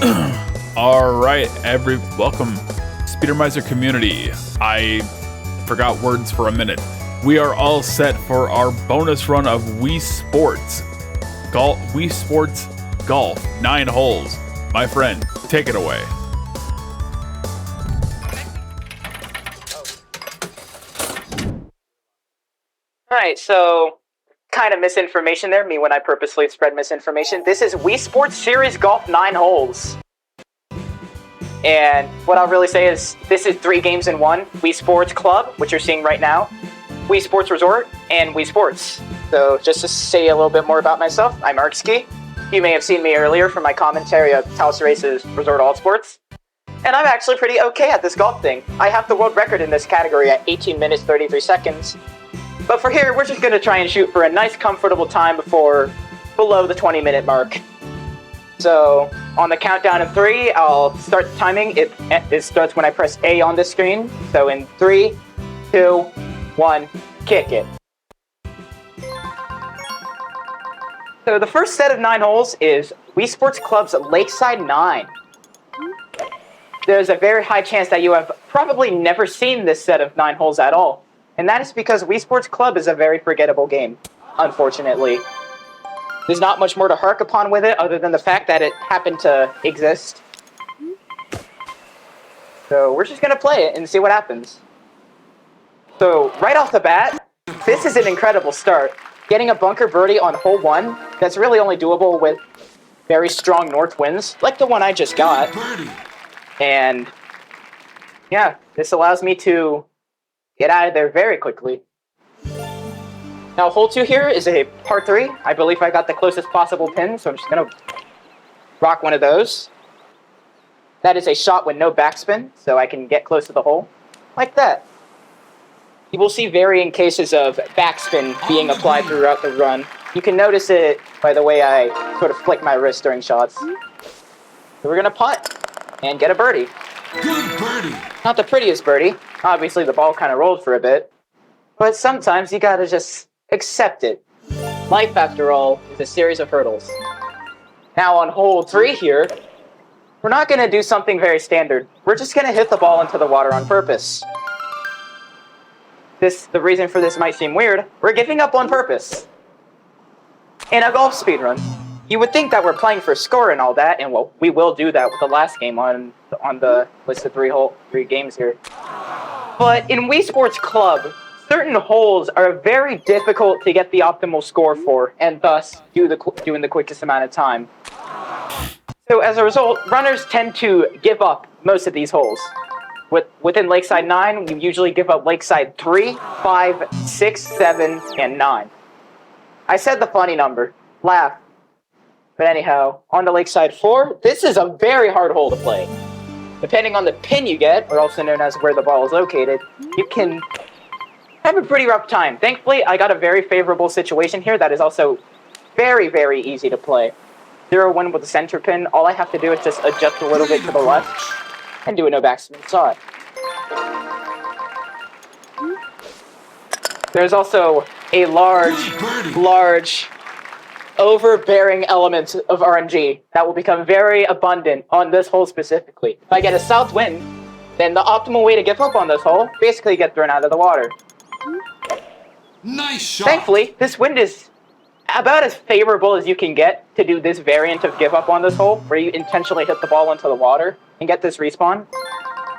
Alright, welcome, Speedromizer community. I forgot words for a minute. We are all set for our bonus run of Wii Sports Golf, 9 holes. My friend, take it away. Alright, so kind of misinformation there, me when I purposely spread misinformation. This is Wii Sports Series Golf 9 holes. And what I'll really say is, this is 3 games in 1. Wii Sports Club, which you're seeing right now, Wii Sports Resort, and Wii Sports. So, just to say a little bit more about myself, I'm Ärcski. You may have seen me earlier from my commentary of Taos Race's Resort All Sports. And I'm actually pretty okay at this golf thing. I have the world record in this category at 18 minutes 33 seconds. But for here, we're just going to try and shoot for a nice, comfortable time below the 20-minute mark. So, on the countdown of 3, I'll start the timing. It starts when I press A on the screen. So in 3, 2, 1, kick it. So the first set of 9 holes is Wii Sports Club's Lakeside 9. There's a very high chance that you have probably never seen this set of 9 holes at all. And that is because Wii Sports Club is a very forgettable game, unfortunately. There's not much more to hark upon with it other than the fact that it happened to exist. So we're just going to play it and see what happens. So right off the bat, this is an incredible start. Getting a bunker birdie on hole 1, that's really only doable with very strong north winds, like the one I just got. And yeah, this allows me to get out of there very quickly. Now, hole 2 here is a par 3. I believe I got the closest possible pin, so I'm just going to rock one of those. That is a shot with no backspin, so I can get close to the hole, like that. You will see varying cases of backspin being applied throughout the run. You can notice it by the way I sort of flick my wrist during shots. So we're going to putt and get a birdie. Good birdie! Not the prettiest birdie. Obviously, the ball kind of rolled for a bit. But sometimes you gotta just accept it. Life, after all, is a series of hurdles. Now on hole 3 here, we're not going to do something very standard. We're just going to hit the ball into the water on purpose. The reason for this might seem weird. We're giving up on purpose. In a golf speedrun, you would think that we're playing for score and all that, and well, we will do that with the last game on the list of 3 games here. But in Wii Sports Club, certain holes are very difficult to get the optimal score for, and thus do in the quickest amount of time. So as a result, runners tend to give up most of these holes. Within Lakeside 9, we usually give up Lakeside 3, 5, 6, 7, and 9. I said the funny number. Laugh. But anyhow, on to Lakeside 4, this is a very hard hole to play. Depending on the pin you get, or also known as where the ball is located, you can have a pretty rough time. Thankfully, I got a very favorable situation here that is also very, very easy to play. 0-1 with the center pin. All I have to do is just adjust a little bit to the left and do a no backspin shot. There's also a large, overbearing element of RNG that will become very abundant on this hole specifically. If I get a south wind, then the optimal way to give up on this hole basically get thrown out of the water. Nice shot. Thankfully, this wind is about as favorable as you can get to do this variant of give up on this hole, where you intentionally hit the ball into the water and get this respawn.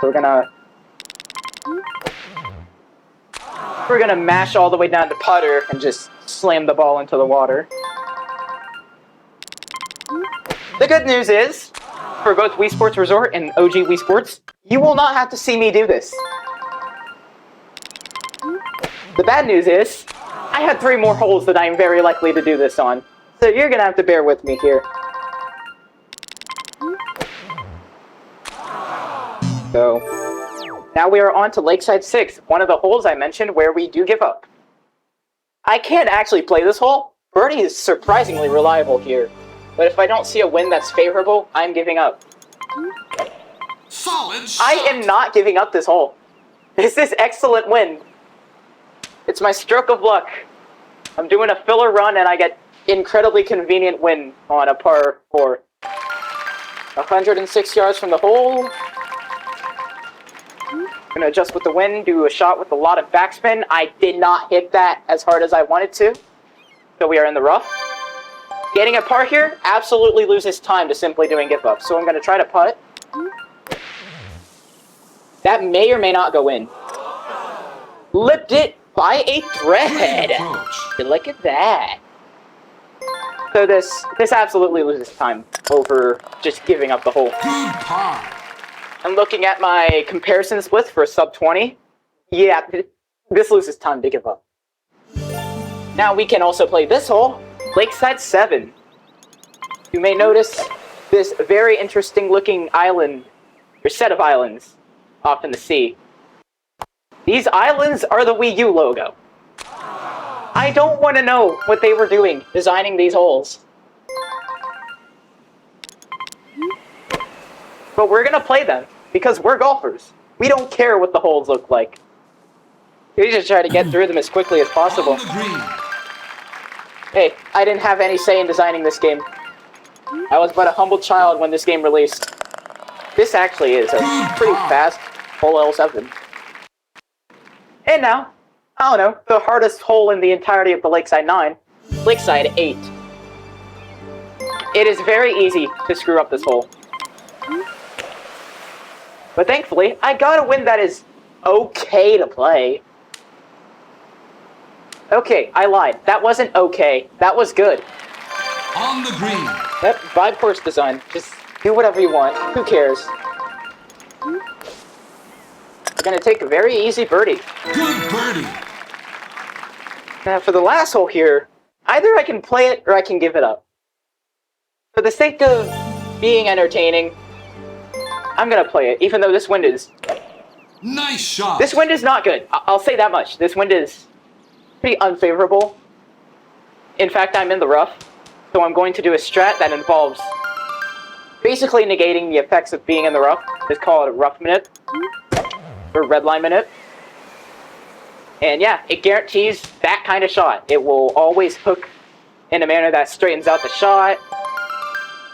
So we're gonna mash all the way down to putter and just slam the ball into the water. The good news is, for both Wii Sports Resort and OG Wii Sports, you will not have to see me do this. The bad news is, I had 3 more holes that I am very likely to do this on, so you're gonna have to bear with me here. So, now we are on to Lakeside 6, one of the holes I mentioned where we do give up. I can't actually play this hole. Birdie is surprisingly reliable here, but if I don't see a wind that's favorable, I'm giving up. Solid shot. I am not giving up this hole. This is excellent wind. It's my stroke of luck. I'm doing a filler run and I get incredibly convenient win on a par 4. 106 yards from the hole. Gonna adjust with the wind, do a shot with a lot of backspin. I did not hit that as hard as I wanted to. So we are in the rough. Getting a par here absolutely loses time to simply doing give up. So I'm gonna try to putt. That may or may not go in. Lipped it by a thread. Look at that. So this absolutely loses time over just giving up the hole. Good par. I'm looking at my comparison splits for a sub 20. Yeah, this loses time to give up. Now we can also play this hole, Lakeside 7. You may notice this very interesting looking island, or set of islands, off in the sea. These islands are the Wii U logo. I don't want to know what they were doing designing these holes. But we're gonna play them, because we're golfers. We don't care what the holes look like. We just try to get through them as quickly as possible. Hey, I didn't have any say in designing this game. I was but a humble child when this game released. This actually is a pretty fast hole L7. And now, I don't know, the hardest hole in the entirety of the Lakeside 9, Lakeside 8. It is very easy to screw up this hole. But thankfully, I got a win that is okay to play. Okay, I lied. That wasn't okay. That was good. On the green. That vibe course design. Just do whatever you want. Who cares? We're gonna take a very easy birdie. Good birdie. Now for the last hole here, either I can play it or I can give it up. For the sake of being entertaining, I'm gonna play it, even though this wind is... Nice shot. This wind is not good. I'll say that much. This wind is pretty unfavorable. In fact, I'm in the rough, so I'm going to do a strat that involves basically negating the effects of being in the rough. It's called a rough minute, or red line minute. And yeah, it guarantees that kind of shot. It will always hook in a manner that straightens out the shot.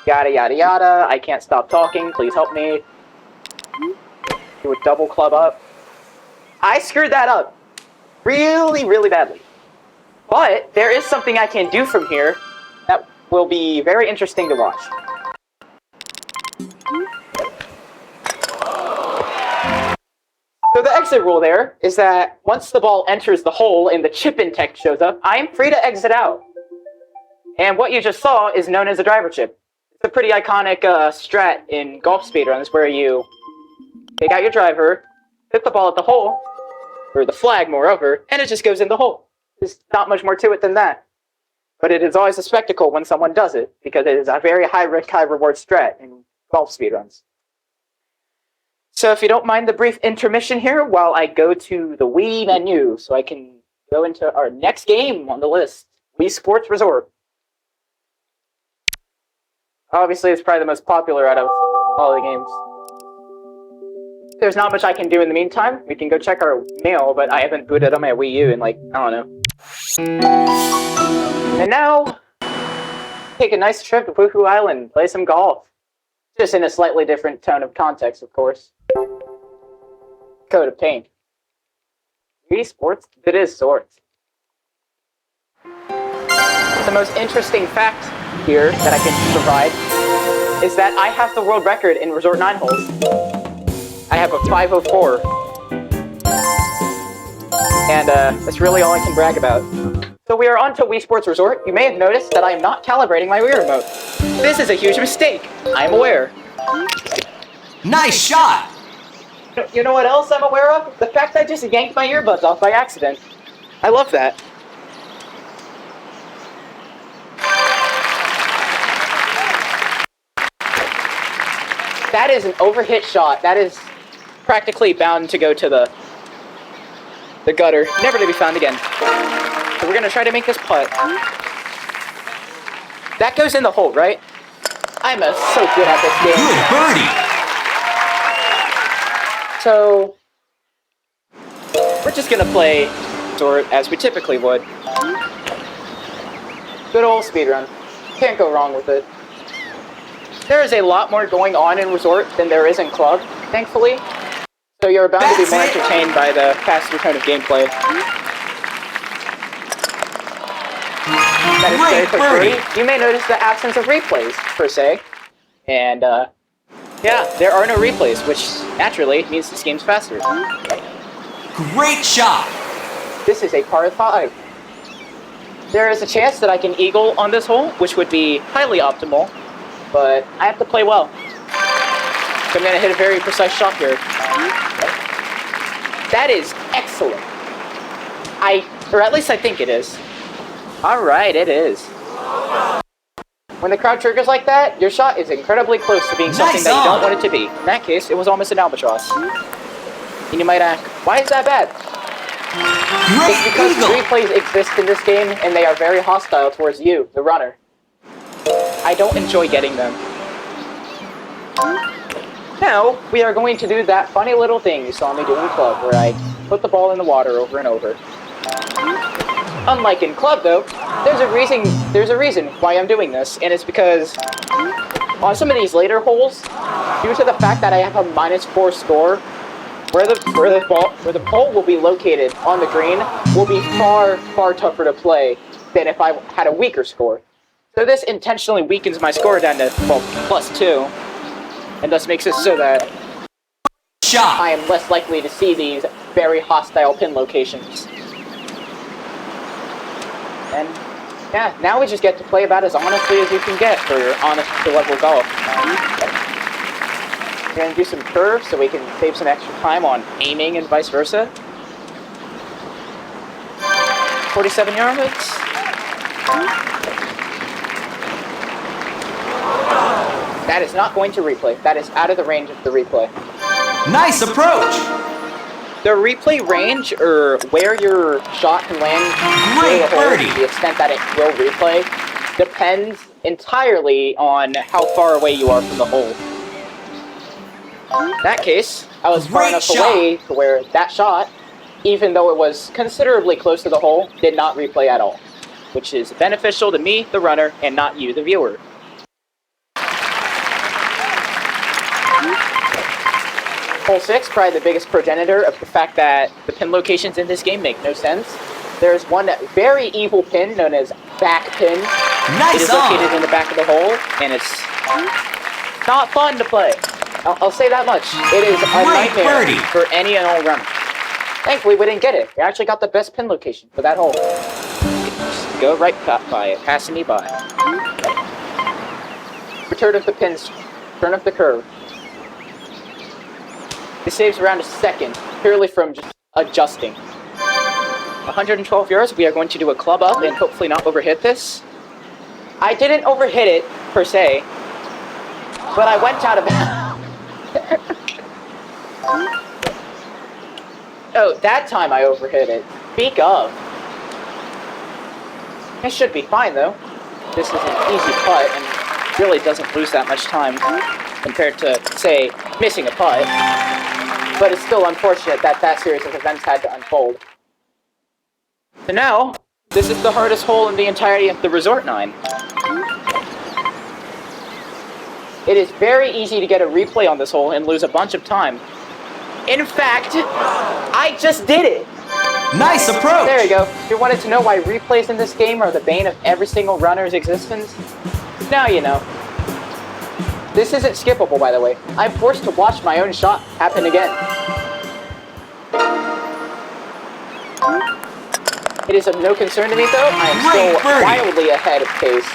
Yada yada yada. I can't stop talking. Please help me. Do a double club up. I screwed that up. Really, really badly. But there is something I can do from here that will be very interesting to watch. So the exit rule there is that once the ball enters the hole and the chip-in text shows up, I am free to exit out. And what you just saw is known as a driver chip. It's a pretty iconic strat in golf speedruns where you take out your driver, hit the ball at the hole, or the flag moreover, and it just goes in the hole. There's not much more to it than that. But it is always a spectacle when someone does it, because it is a very high-risk, high-reward strat in golf speedruns. So if you don't mind the brief intermission here while I go to the Wii menu so I can go into our next game on the list, Wii Sports Resort. Obviously, it's probably the most popular out of all the games. There's not much I can do in the meantime. We can go check our mail, but I haven't booted on my Wii U in, like, I don't know. And now, take a nice trip to Woohoo Island, play some golf. Just in a slightly different tone of context, of course. Coat of paint. Wii Sports? It is sorts. The most interesting fact here that I can provide is that I have the world record in Resort 9 holes. I have a 504. And that's really all I can brag about. So we are on to Wii Sports Resort. You may have noticed that I am not calibrating my Wii remote. This is a huge mistake. I'm aware. Nice shot. You know what else I'm aware of? The fact I just yanked my earbuds off by accident. I love that. That is an overhit shot. That is practically bound to go to the gutter, never to be found again. So we're gonna try to make this putt. That goes in the hole, right? I'm so good at this game. Good birdie. So we're just gonna play Resort as we typically would. Good old speedrun. Can't go wrong with it. There is a lot more going on in Resort than there is in Club, thankfully. So you're bound to be more entertained by the faster tone of gameplay. That is very quick birdie. You may notice the absence of replays, per se. And, yeah, there are no replays, which naturally means this game's faster. Great shot! This is a par 5. There is a chance that I can eagle on this hole, which would be highly optimal, but I have to play well. So I'm going to hit a very precise shot here. That is excellent. Or at least I think it is. Alright, it is. When the crowd triggers like that, your shot is incredibly close to being something that you don't want it to be. In that case, it was almost an albatross. And you might ask, why is that bad? It's because replays exist in this game, and they are very hostile towards you, the runner. I don't enjoy getting them. Now, we are going to do that funny little thing you saw me do in Club, where I put the ball in the water over and over. Unlike in Club, though, there's a reason why I'm doing this, and it's because on some of these later holes, due to the fact that I have a -4 score, where the pole will be located on the green will be far, far tougher to play than if I had a weaker score. So this intentionally weakens my score down to, well, +2, and thus makes it so that I am less likely to see these very hostile pin locations. And yeah, now we just get to play about as honestly as you can get for honest level golf. We're going to do some curves so we can save some extra time on aiming and vice versa. 47 yards. That is not going to replay. That is out of the range of the replay. Nice approach! The replay range, or where your shot can land through the hole, the extent that it will replay, depends entirely on how far away you are from the hole. In that case, I was far enough away to where that shot, even though it was considerably close to the hole, did not replay at all, which is beneficial to me, the runner, and not you, the viewer. Hole 6, probably the biggest progenitor of the fact that the pin locations in this game make no sense. There's one very evil pin known as back pin. It is located in the back of the hole, and it's not fun to play. I'll say that much. It is a nightmare for any and all runners. Thankfully, we didn't get it. We actually got the best pin location for that hole. Just go right by it, passing me by. Return of the pins. Turn up the curve. This saves around a second, purely from just adjusting. 112 yards, we are going to do a club up and hopefully not overhit this. I didn't overhit it, per se, but I went out of bounds. Oh, that time I overhit it. Speak of. It should be fine, though. This is an easy putt and really doesn't lose that much time compared to, say, missing a putt. But it's still unfortunate that that series of events had to unfold. So now, this is the hardest hole in the entirety of the Resort 9. It is very easy to get a replay on this hole and lose a bunch of time. In fact, I just did it! Nice approach! There you go. If you wanted to know why replays in this game are the bane of every single runner's existence, now you know. This isn't skippable, by the way. I'm forced to watch my own shot happen again. It is of no concern to me, though. I am still wildly ahead of pace.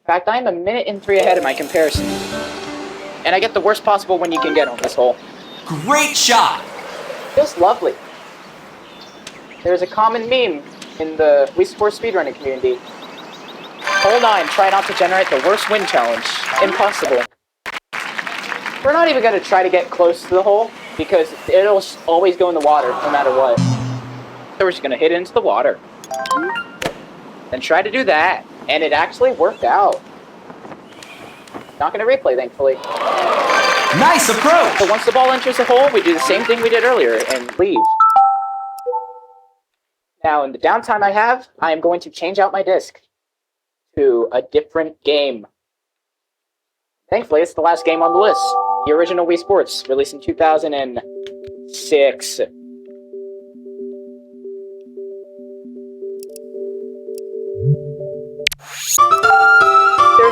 In fact, I am 1 minute and 3 ahead of my comparison. And I get the worst possible win you can get on this hole. Great shot! Feels lovely. There's a common meme in the Wii Sports speedrunning community. Hole 9, try not to generate the worst win challenge. Impossible. We're not even going to try to get close to the hole, because it'll always go in the water, no matter what. So we're just going to hit it into the water. Then try to do that, and it actually worked out. Not going to replay, thankfully. Nice approach! So once the ball enters the hole, we do the same thing we did earlier, and leave. Now, in the downtime I have, I am going to change out my disc to a different game. Thankfully, it's the last game on the list. The original Wii Sports, released in 2006. There's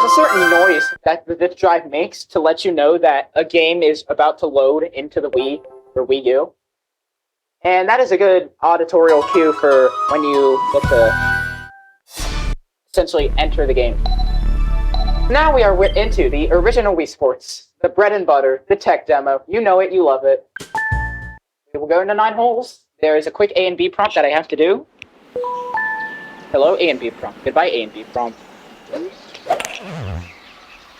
a certain noise that the disk drive makes to let you know that a game is about to load into the Wii or Wii U. And that is a good auditorial cue for when you get to essentially enter the game. Now we are into the original Wii Sports, the bread and butter, the tech demo. You know it, you love it. We will go into 9 holes. There is a quick A and B prompt that I have to do. Hello, A and B prompt. Goodbye, A and B prompt.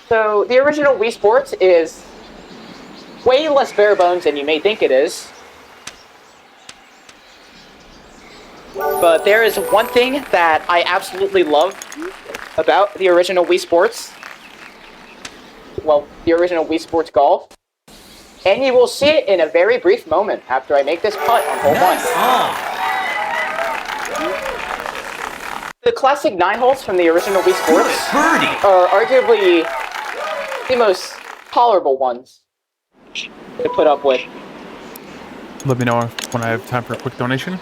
So, the original Wii Sports is way less bare bones than you may think it is. But there is one thing that I absolutely love about the original Wii Sports. Well, the original Wii Sports Golf. And you will see it in a very brief moment after I make this putt on hole 1. The classic 9 holes from the original Wii Sports are arguably the most tolerable ones to put up with. Let me know when I have time for a quick donation.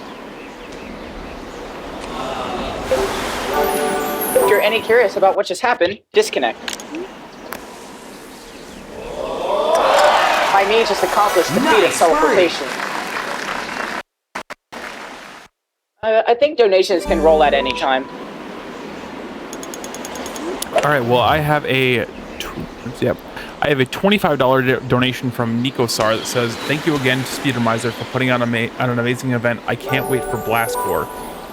If you're any curious about what just happened, disconnect. I may just accomplish the feat of teleportation. I think donations can roll at any time. All right. Well, I have a $25 donation from Nico Sar that says, "Thank you again to Speedromizer for putting on an amazing event. I can't wait for Blast Core."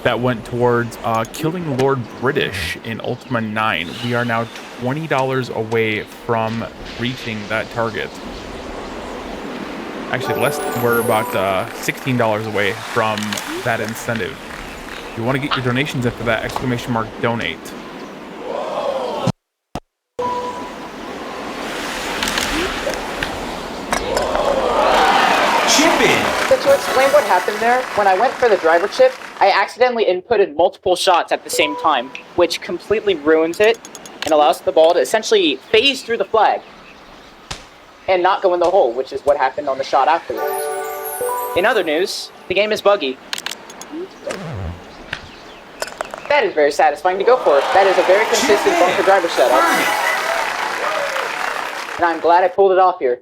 That went towards killing Lord British in Ultima 9. We are now $20 away from reaching that target. Actually, we're about $16 away from that incentive. If you want to get your donations in for that, !donate. Chip in! So to explain what happened there, when I went for the driver chip, I accidentally inputted multiple shots at the same time, which completely ruins it and allows the ball to essentially phase through the flag and not go in the hole, which is what happened on the shot afterwards. In other news, the game is buggy. That is very satisfying to go for. That is a very consistent bunker driver setup. And I'm glad I pulled it off here.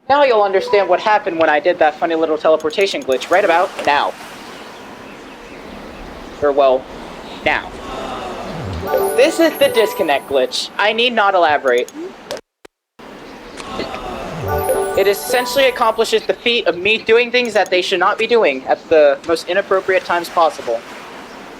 Now you'll understand what happened when I did that funny little teleportation glitch right about now. Or, well, now. This is the disconnect glitch. I need not elaborate. It essentially accomplishes the feat of me doing things that they should not be doing at the most inappropriate times possible.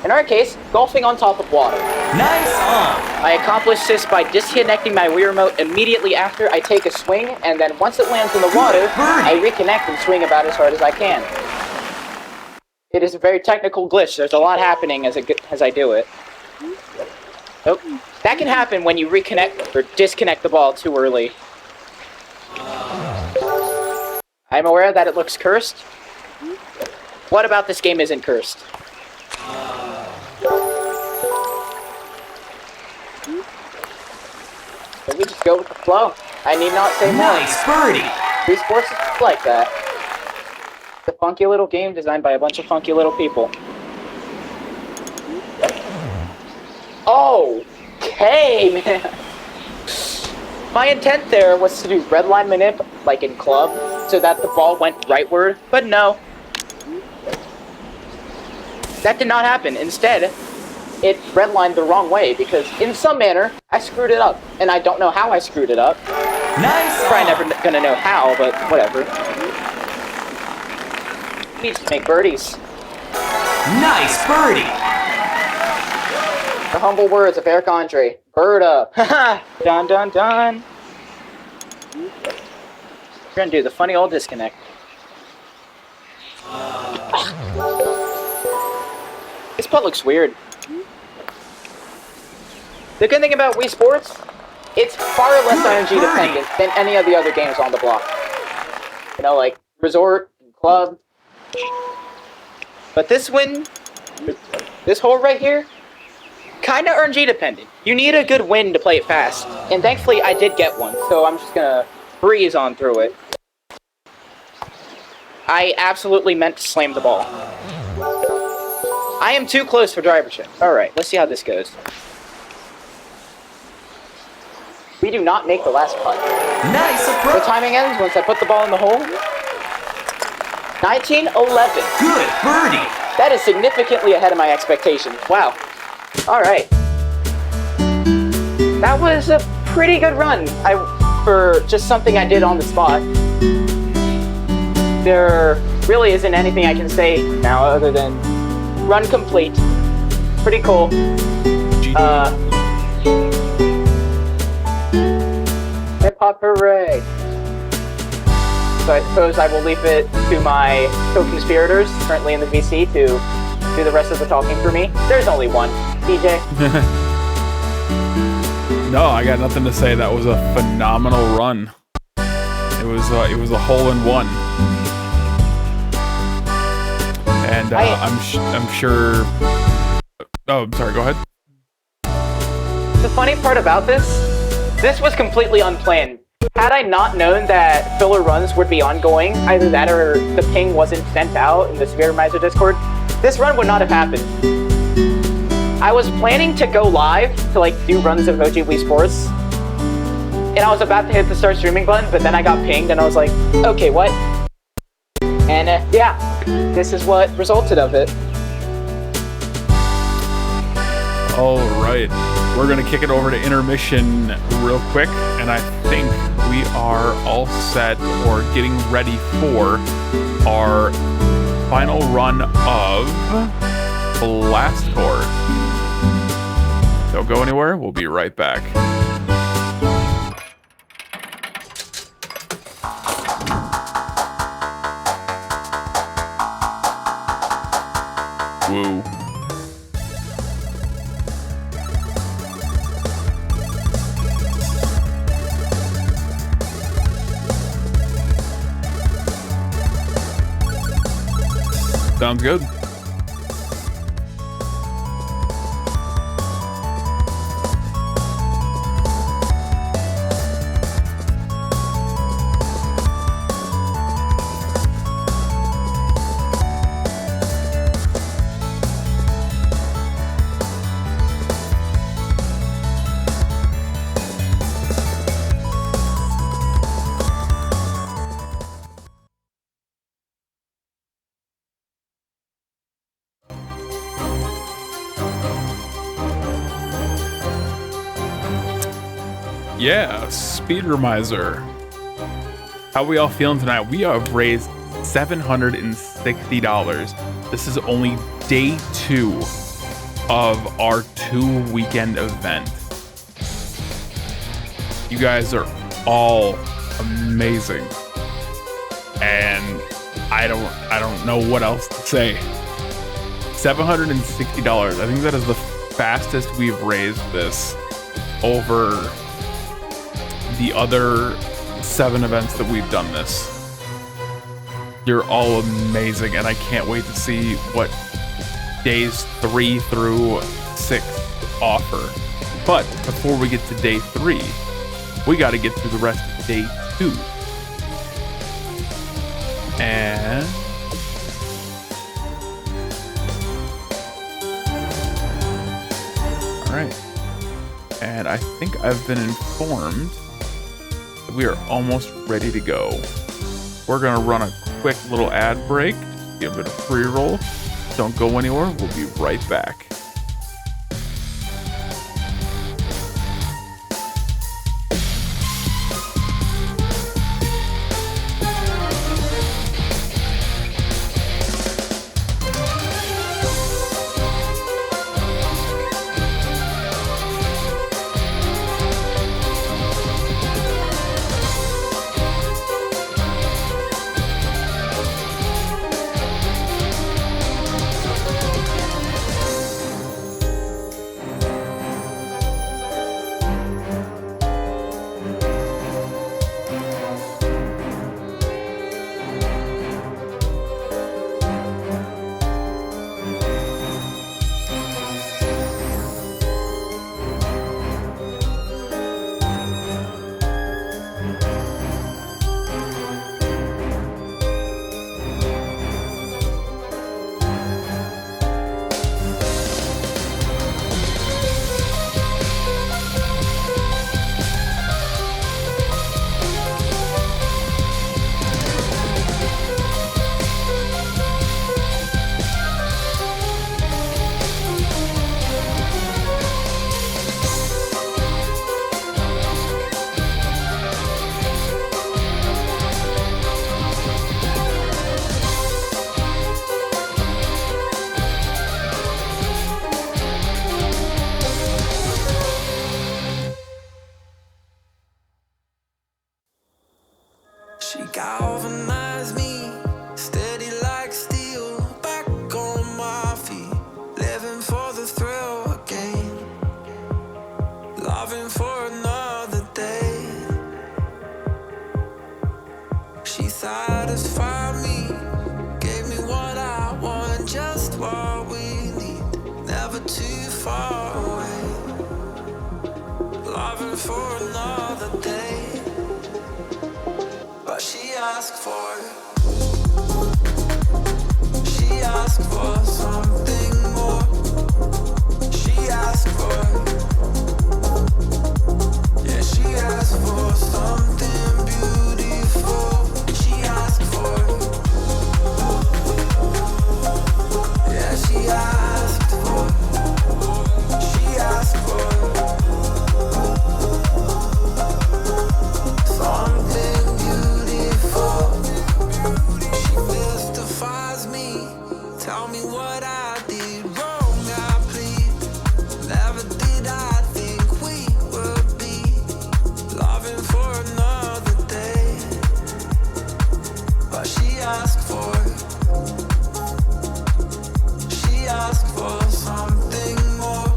In our case, golfing on top of water. Nice on! I accomplish this by disconnecting my Wii Remote immediately after I take a swing, and then once it lands in the water, I reconnect and swing about as hard as I can. It is a very technical glitch. There's a lot happening as I do it. Oh, that can happen when you reconnect or disconnect the ball too early. I'm aware that it looks cursed. What about this game isn't cursed? But we just go with the flow. I need not say more. Nice birdie! Wii Sports is like that. It's a funky little game designed by a bunch of funky little people. Okay, man. My intent there was to do red line manip, like in club, so that the ball went rightward, but no. That did not happen. Instead, it redlined the wrong way, because in some manner, I screwed it up. And I don't know how I screwed it up. Nice! Probably never gonna know how, but whatever. We just make birdies. Nice birdie! The humble words of Eric Andre. Bird up. Haha! Dun dun dun. We're gonna do the funny old disconnect. This putt looks weird. The good thing about Wii Sports, it's far less energy dependent than any of the other games on the block. You know, like Resort and Club. But this hole right here, kinda RNG dependent. You need a good win to play it fast. And thankfully I did get one, so I'm just gonna breeze on through it. I absolutely meant to slam the ball. I am too close for driver check. Alright, let's see how this goes. We do not make the last putt. Nice The approach. timing ends once I put the ball in the hole. 1911. Good birdie. That is significantly ahead of my expectations. Wow. Alright. That was a pretty good run for just something I did on the spot. There really isn't anything I can say now other than run complete. Pretty cool. Hip hop hooray. So I suppose I will leave it to my co-conspirators currently in the VC to do the rest of the talking for me. There's only one. DJ? No, I got nothing to say. That was a phenomenal run. It was a hole-in-one. And I'm sure... Oh, I'm sorry, go ahead. The funny part about this was completely unplanned. Had I not known that filler runs would be ongoing, either that or the ping wasn't sent out in the Speedromizer Discord, this run would not have happened. I was planning to go live to do runs of OG Wii Sports, and I was about to hit the start streaming button, but then I got pinged and I was like, okay, what? And yeah, this is what resulted of it. All right, we're gonna kick it over to intermission real quick, and I think we are all set or getting ready for our final run of Blast Court. Don't go anywhere, we'll be right back. Woo. Sounds good. Yeah, Speedromizer. How we all feeling tonight? We have raised $760. This is only day 2 of our 2-weekend event. You guys are all amazing. And I don't know what else to say. $760. I think that is the fastest we've raised this over the other 7 events that we've done this. You're all amazing, and I can't wait to see what days 3 through 6 offer. But before we get to day 3, we got to get through the rest of day 2. And all right. And I think I've been informed that we are almost ready to go. We're gonna run a quick little ad break, give it a pre-roll. Don't go anywhere, we'll be right back. She galvanized me, steady like steel, back on my feet, living for the thrill again, loving for another day. She satisfied me, gave me what I want, just what we need, never too far away, loving for another day. But she asked for something more. She asked for, yeah, she asked for something beautiful. She asked for, yeah, she asked for something beautiful. She mystifies me, tell me what I did wrong, I plead. Never did I think we would be loving for another day. But she asked for something more.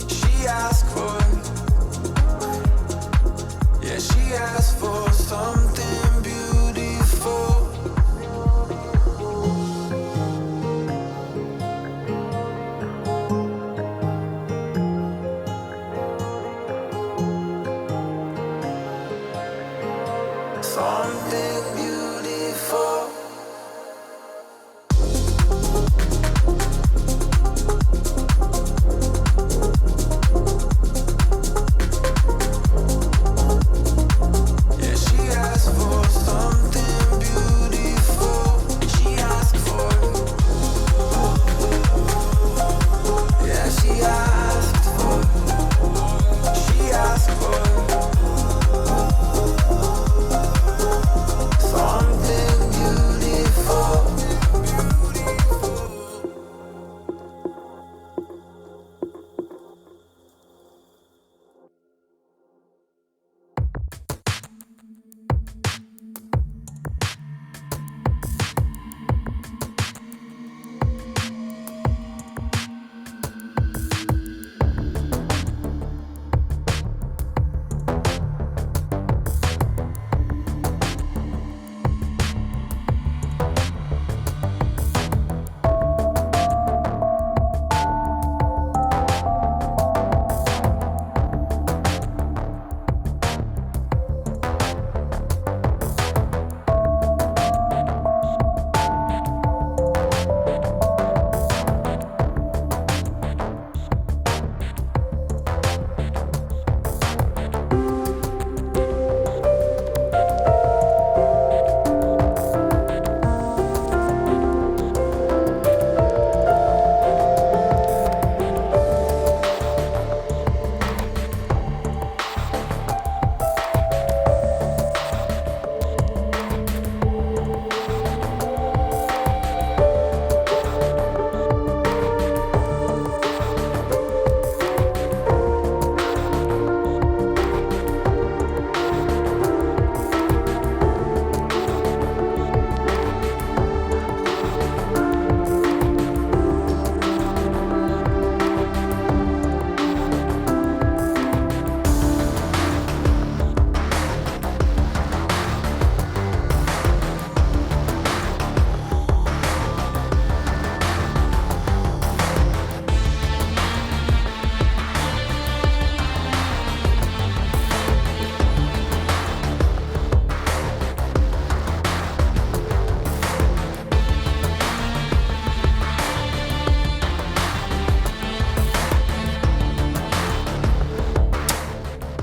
She asked for, yeah, she asked for something beautiful. Something beautiful. Yeah, she asked for something beautiful. She asked for, yeah, she asked for something beautiful.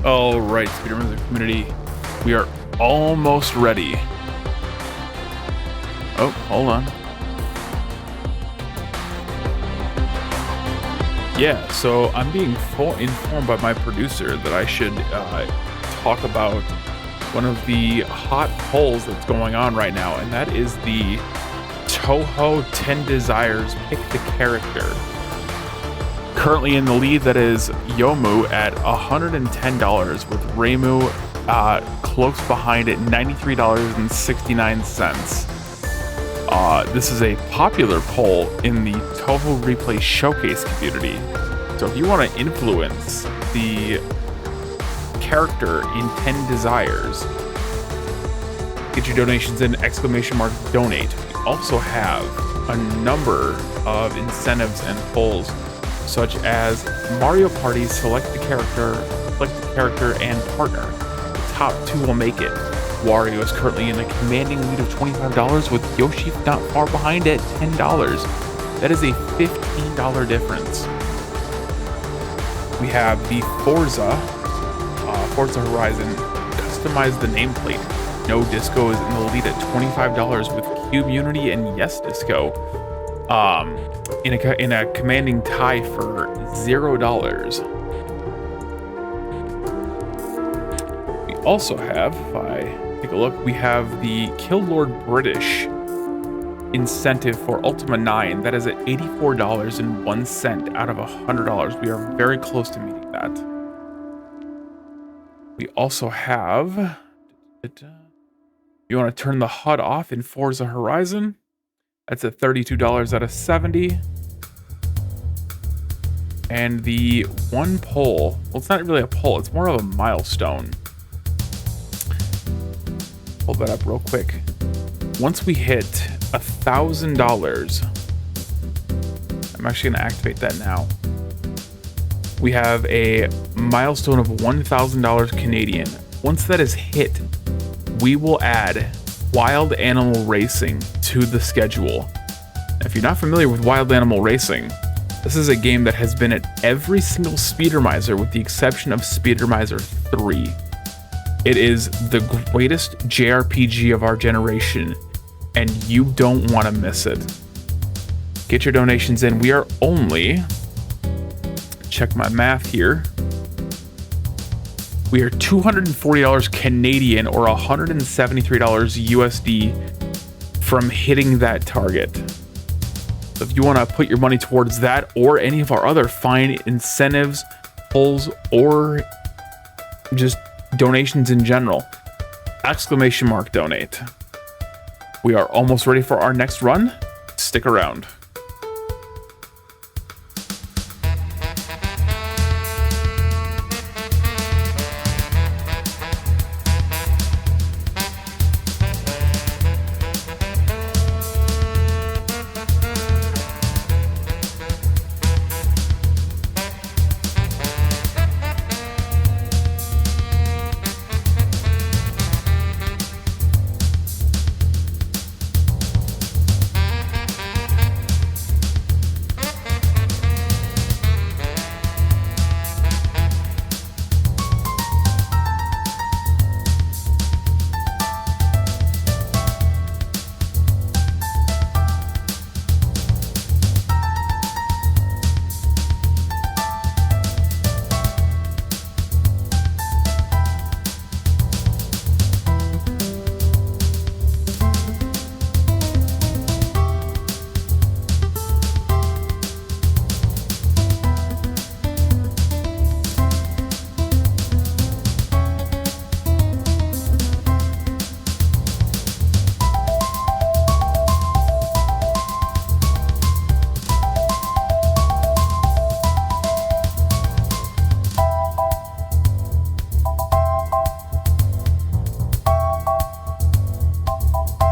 All right, Speedromizer community, we are almost ready. Oh, hold on. Yeah, so I'm being informed by my producer that I should talk about one of the hot polls that's going on right now, and that is the Toho 10 Desires Pick the Character. Currently in the lead, that is Yomu at $110, with Reimu Close behind it, $93.69. This is a popular poll in the Toho Replay Showcase community. So if you want to influence the character in 10 Desires, get your donations in, ! Donate. We also have a number of incentives and polls, such as Mario Party, select the character and partner. The top 2 will make it. Wario is currently in a commanding lead of $25, with Yoshi not far behind at $10. That is a $15 difference. We have the Forza Horizon. Customize the nameplate. No Disco is in the lead at $25, with QMUNITY and Yes Disco in a commanding tie for $0. We also have, if I take a look, we have the Kill Lord British incentive for Ultima 9. That is at $84.01 out of $100. We are very close to meeting that. We also have, you want to turn the HUD off in Forza Horizon. That's at $32 out of $70. And the one poll, well, it's not really a poll, it's more of a milestone. Pull that up real quick. Once we hit $1,000, I'm actually going to activate that now. We have a milestone of $1,000 Canadian. Once that is hit, we will add Wild Animal Racing to the schedule. If you're not familiar with Wild Animal Racing, this is a game that has been at every single Speedromizer with the exception of Speedromizer 3. It is the greatest JRPG of our generation, and you don't want to miss it. Get your donations in. We are only, check my math here, we are $240 Canadian or $173 USD from hitting that target. So if you want to put your money towards that or any of our other fine incentives, polls, or just donations in general, ! Donate. We are almost ready for our next run. Stick around.